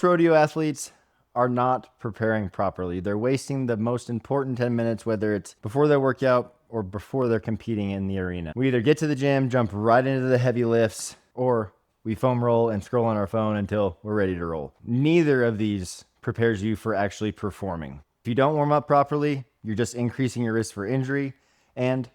Rodeo athletes are not preparing properly. They're wasting the most important 10 minutes, whether it's before their workout or before they're competing in the arena. We either get to the gym, jump right into the heavy lifts, or we foam roll and scroll on our phone until we're ready to roll. Neither of these prepares you for actually performing. If you don't warm up properly, you're just increasing your risk for injury and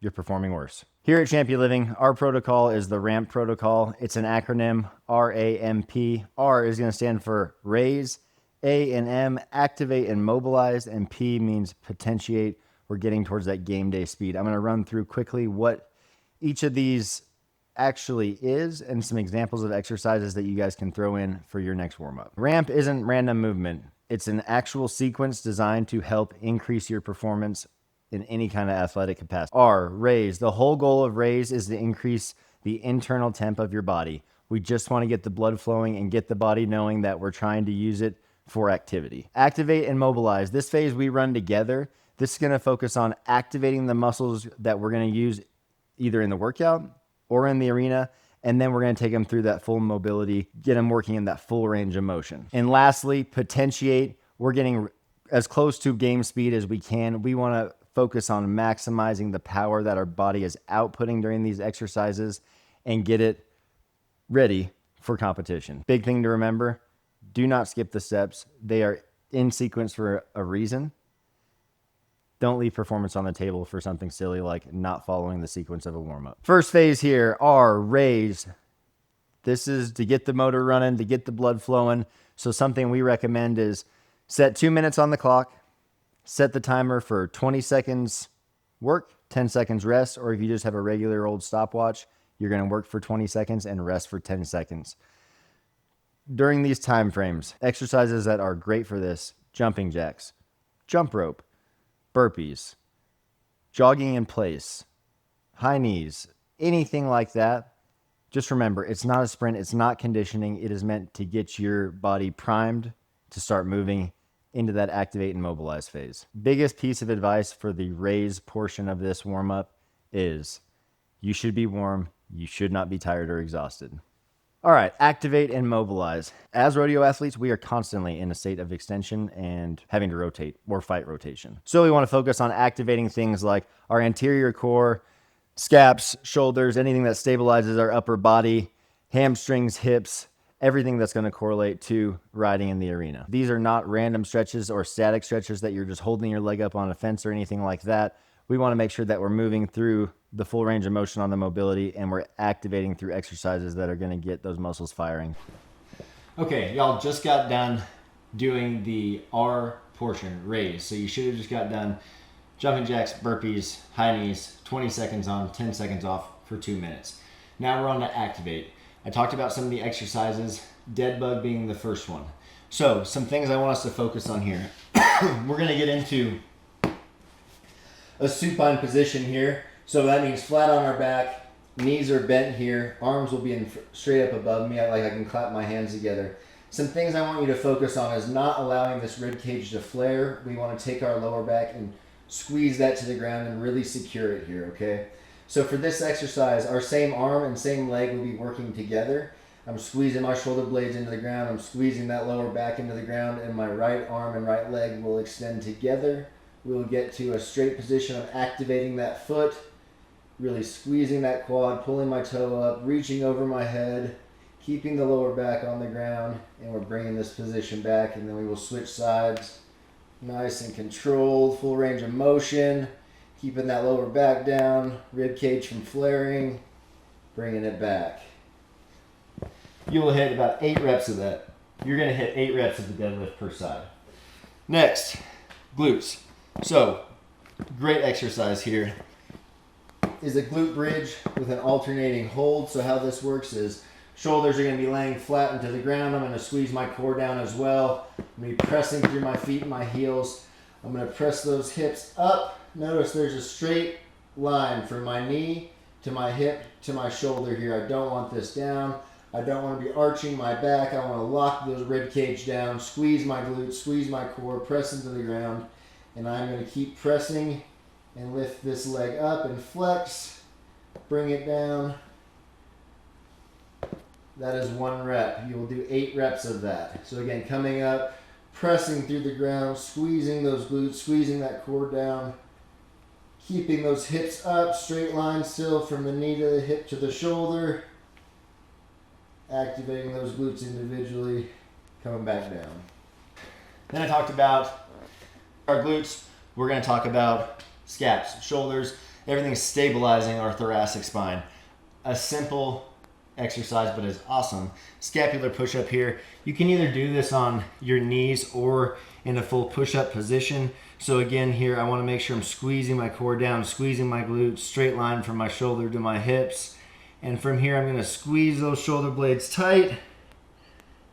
you're performing worse. Here at Champion Living, our protocol is the RAMP protocol. It's an acronym, RAMP. R is going to stand for raise, A and M, activate and mobilize, and P means potentiate. We're getting towards that game day speed. I'm going to run through quickly what each of these actually is and some examples of exercises that you guys can throw in for your next warm-up. RAMP isn't random movement. It's an actual sequence designed to help increase your performance in any kind of athletic capacity. R, raise. The whole goal of raise is to increase the internal temp of your body. We just want to get the blood flowing and get the body knowing that we're trying to use it for activity. Activate and mobilize. This phase we run together. This is going to focus on activating the muscles that we're going to use either in the workout or in the arena, and then we're going to take them through that full mobility, get them working in that full range of motion. And lastly, potentiate. We're getting as close to game speed as we can. We want to focus on maximizing the power that our body is outputting during these exercises and get it ready for competition. Big thing to remember, do not skip the steps. They are in sequence for a reason. Don't leave performance on the table for something silly like not following the sequence of a warm-up. First phase here, R, raise. This is to get the motor running, to get the blood flowing. So something we recommend is set 2 minutes on the clock, set the timer for 20 seconds work, 10 seconds rest, or if you just have a regular old stopwatch, you're going to work for 20 seconds and rest for 10 seconds. During these time frames, exercises that are great for this, jumping jacks, jump rope, burpees, jogging in place, high knees, anything like that. Just remember, it's not a sprint, it's not conditioning. It is meant to get your body primed to start moving into that activate and mobilize phase. Biggest piece of advice for the raise portion of this warm-up is you should be warm. You should not be tired or exhausted. All right, activate and mobilize. As rodeo athletes, we are constantly in a state of extension and having to rotate or fight rotation. So we want to focus on activating things like our anterior core, scaps, shoulders, anything that stabilizes our upper body, hamstrings, hips, everything that's going to correlate to riding in the arena. These are not random stretches or static stretches that you're just holding your leg up on a fence or anything like that. We want to make sure that we're moving through the full range of motion on the mobility and we're activating through exercises that are going to get those muscles firing. Okay, y'all just got done doing the R portion, raise. So you should have just got done jumping jacks, burpees, high knees, 20 seconds on, 10 seconds off for 2 minutes. Now we're on to activate. I talked about some of the exercises, dead bug being the first one. So some things I want us to focus on here. We're going to get into a supine position here. So that means flat on our back, knees are bent here, arms will be in straight up above me, like I can clap my hands together. Some things I want you to focus on is not allowing this rib cage to flare. We want to take our lower back and squeeze that to the ground and really secure it here, okay? So for this exercise, our same arm and same leg will be working together. I'm squeezing my shoulder blades into the ground, I'm squeezing that lower back into the ground, and my right arm and right leg will extend together. We'll get to a straight position of activating that foot, really squeezing that quad, pulling my toe up, reaching over my head, keeping the lower back on the ground, and we're bringing this position back, and then we will switch sides. Nice and controlled, full range of motion, keeping that lower back down, rib cage from flaring, bringing it back. You will hit about 8 reps of that. You're going to hit 8 reps of the deadlift per side. Next, glutes. So, great exercise here is a glute bridge with an alternating hold. So how this works is shoulders are going to be laying flat into the ground. I'm going to squeeze my core down as well. I'm going to be pressing through my feet and my heels. I'm going to press those hips up. Notice there's a straight line from my knee to my hip to my shoulder here. I don't want this down. I don't want to be arching my back. I want to lock those rib cage down, squeeze my glutes, squeeze my core, press into the ground. And I'm going to keep pressing and lift this leg up and flex. Bring it down. That is 1 rep. You will do 8 reps of that. So again, coming up, pressing through the ground, squeezing those glutes, squeezing that core down, keeping those hips up, straight line still from the knee to the hip to the shoulder, activating those glutes individually, coming back down. Then I talked about our glutes. We're going to talk about scaps, shoulders, everything stabilizing our thoracic spine. A simple exercise, but it's awesome. Scapular push-up here. You can either do this on your knees or in a full push-up position. So again, here I want to make sure I'm squeezing my core down, squeezing my glutes, straight line from my shoulder to my hips. And from here, I'm going to squeeze those shoulder blades tight.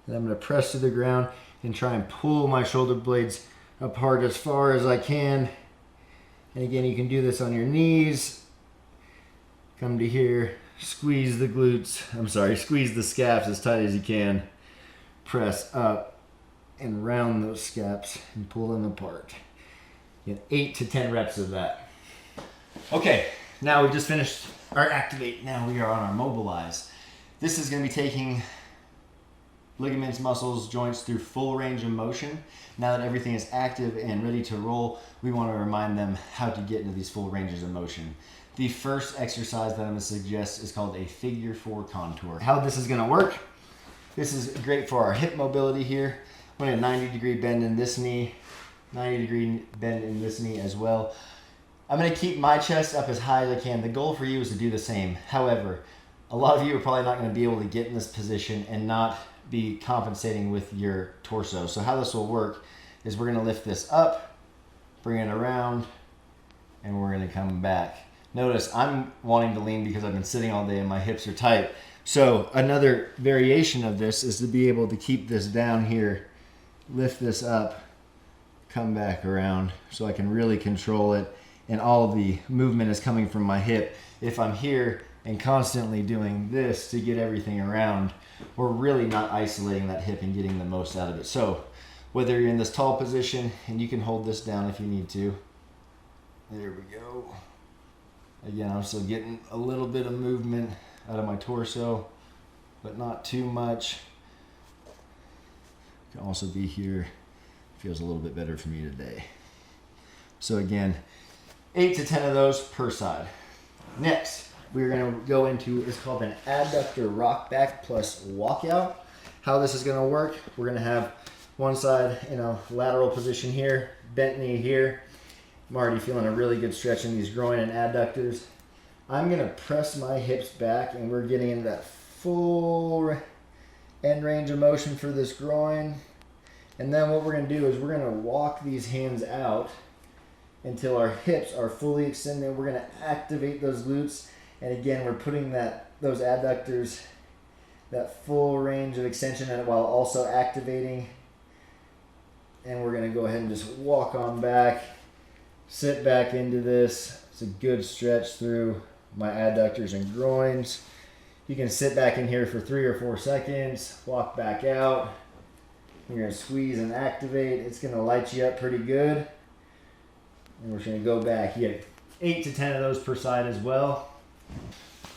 And I'm going to press to the ground and try and pull my shoulder blades apart as far as I can. And again, you can do this on your knees. Come to here. Squeeze the glutes, squeeze the scaps as tight as you can. Press up and round those scaps and pull them apart. Get 8 to 10 reps of that. Okay, now we've just finished our activate. Now we are on our mobilize. This is going to be taking ligaments, muscles, joints through full range of motion. Now that everything is active and ready to roll, we want to remind them how to get into these full ranges of motion. The first exercise that I'm going to suggest is called a figure 4 contour. How this is going to work, this is great for our hip mobility here. I'm going to 90-degree bend in this knee, 90-degree bend in this knee as well. I'm going to keep my chest up as high as I can. The goal for you is to do the same. However, a lot of you are probably not going to be able to get in this position and not be compensating with your torso. So how this will work is we're going to lift this up, bring it around, and we're going to come back. Notice I'm wanting to lean because I've been sitting all day and my hips are tight. So another variation of this is to be able to keep this down here, lift this up, come back around so I can really control it, and all the movement is coming from my hip. If I'm here and constantly doing this to get everything around, we're really not isolating that hip and getting the most out of it. So whether you're in this tall position, and you can hold this down if you need to. There we go. Again, I'm still getting a little bit of movement out of my torso, but not too much. Can also be here. Feels a little bit better for me today. So again, 8 to 10 of those per side. Next, we're going to go into, it's called an adductor rock back plus walkout. How this is going to work, we're going to have one side in a lateral position here, bent knee here. I'm already feeling a really good stretch in these groin and adductors. I'm going to press my hips back, and we're getting into that full end range of motion for this groin. And then what we're going to do is we're going to walk these hands out until our hips are fully extended. We're going to activate those glutes. And again, we're putting those adductors, that full range of extension, and while also activating. And we're going to go ahead and just walk on back. Sit back into this. It's a good stretch through my adductors and groins. You can sit back in here for 3 or 4 seconds, walk back out. You're going to squeeze and activate. It's going to light you up pretty good. And we're going to go back. You get 8 to 10 of those per side as well.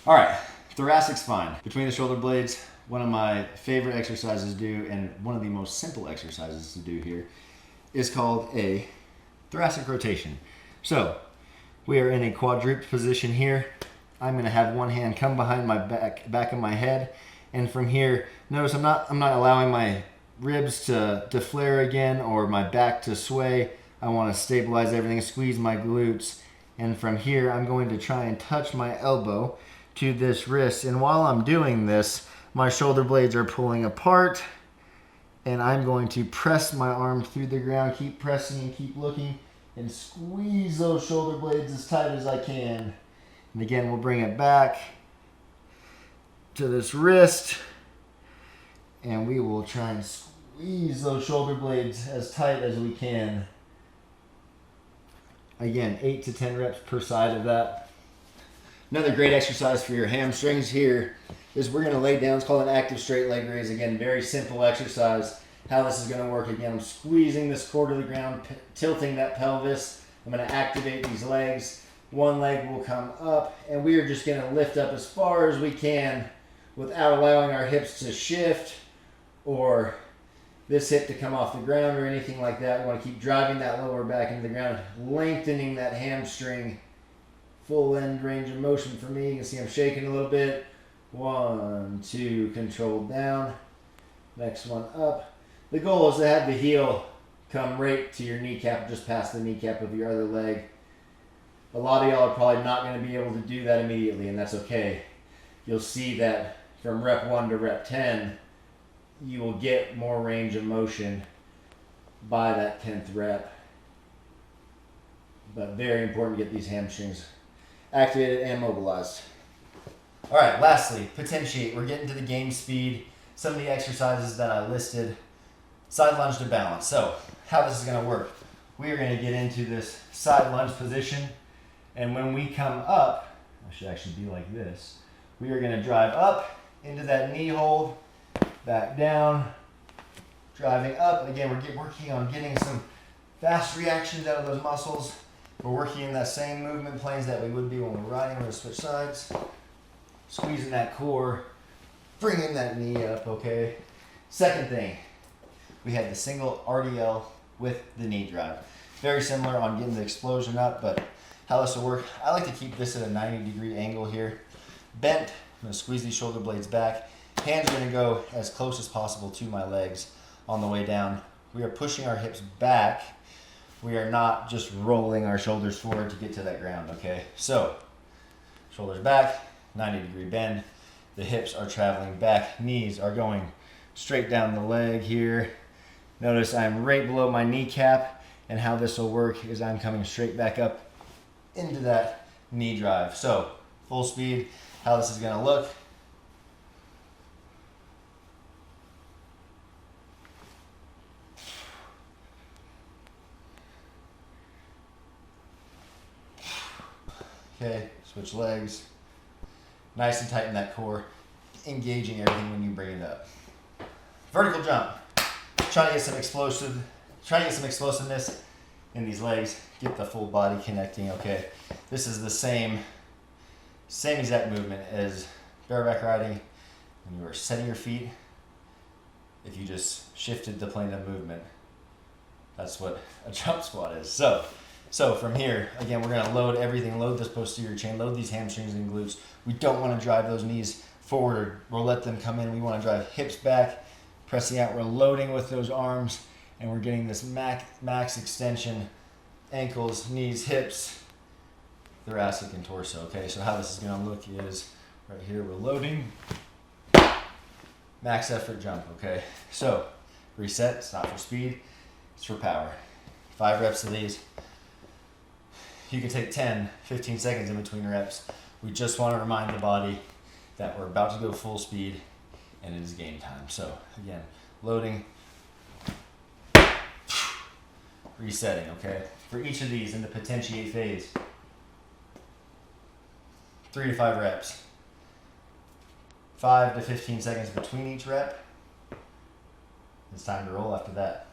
All right, thoracic spine. Between the shoulder blades, one of my favorite exercises to do, and one of the most simple exercises to do here, is called a thoracic rotation. So we are in a quadruped position here. I'm going to have one hand come behind my back of my head, and from here, notice I'm not allowing my ribs to flare again or my back to sway. I want to stabilize everything, squeeze my glutes, and from here I'm going to try and touch my elbow to this wrist. And while I'm doing this, my shoulder blades are pulling apart, and I'm going to press my arm through the ground, keep pressing and keep looking, and squeeze those shoulder blades as tight as I can. And again, we'll bring it back to this wrist, and we will try and squeeze those shoulder blades as tight as we can. Again, 8 to 10 reps per side of that. Another great exercise for your hamstrings here is we're going to lay down. It's called an active straight leg raise. Again, very simple exercise. How this is going to work, again, I'm squeezing this core to the ground, tilting that pelvis. I'm going to activate these legs. One leg will come up, and we are just going to lift up as far as we can without allowing our hips to shift or this hip to come off the ground or anything like that. We want to keep driving that lower back into the ground, lengthening that hamstring. Full end range of motion for me. You can see I'm shaking a little bit. 1, 2, controlled down. Next one up. The goal is to have the heel come right to your kneecap, just past the kneecap of your other leg. A lot of y'all are probably not going to be able to do that immediately, and that's okay. You'll see that from rep 1 to rep 10, you will get more range of motion by that 10th rep. But very important to get these hamstrings activated and mobilized. All right, lastly, potentiate. We're getting to the game speed. Some of the exercises that I listed. Side lunge to balance. So how this is going to work. We are going to get into this side lunge position. And when we come up, I should actually be like this. We are going to drive up into that knee hold, back down, driving up. Again, we're working on getting some fast reactions out of those muscles. We're working in that same movement planes that we would be when we're riding. We're going to switch sides. Squeezing that core, bringing that knee up, okay? Second thing, we had the single RDL with the knee drive. Very similar on getting the explosion up, but how this will work, I like to keep this at a 90-degree angle here. Bent, I'm going to squeeze these shoulder blades back. Hands are going to go as close as possible to my legs on the way down. We are pushing our hips back. We are not just rolling our shoulders forward to get to that ground, okay? So, shoulders back, 90-degree bend. The hips are traveling back. Knees are going straight down the leg here. Notice I'm right below my kneecap, and how this will work is I'm coming straight back up into that knee drive. So, full speed, how this is gonna look. Okay, switch legs. Nice and tight in that core, engaging everything when you bring it up. Vertical jump. Trying to get some explosiveness in these legs. Get the full body connecting. Okay, this is the same exact movement as bareback riding. When you are setting your feet, if you just shifted the plane of movement, that's what a jump squat is. So from here, again, we're gonna load everything, load this posterior chain, load these hamstrings and glutes. We don't wanna drive those knees forward or let them come in. We wanna drive hips back, pressing out. We're loading with those arms, and we're getting this max extension, ankles, knees, hips, thoracic, and torso. Okay, so how this is gonna look is, right here, we're loading, max effort jump, okay? So, reset, it's not for speed, it's for power. 5 reps of these. You can take 10, 15 seconds in between reps. We just want to remind the body that we're about to go full speed and it is game time. So again, loading, resetting, okay? For each of these in the potentiate phase, 3 to 5 reps. 5 to 15 seconds between each rep. It's time to roll after that.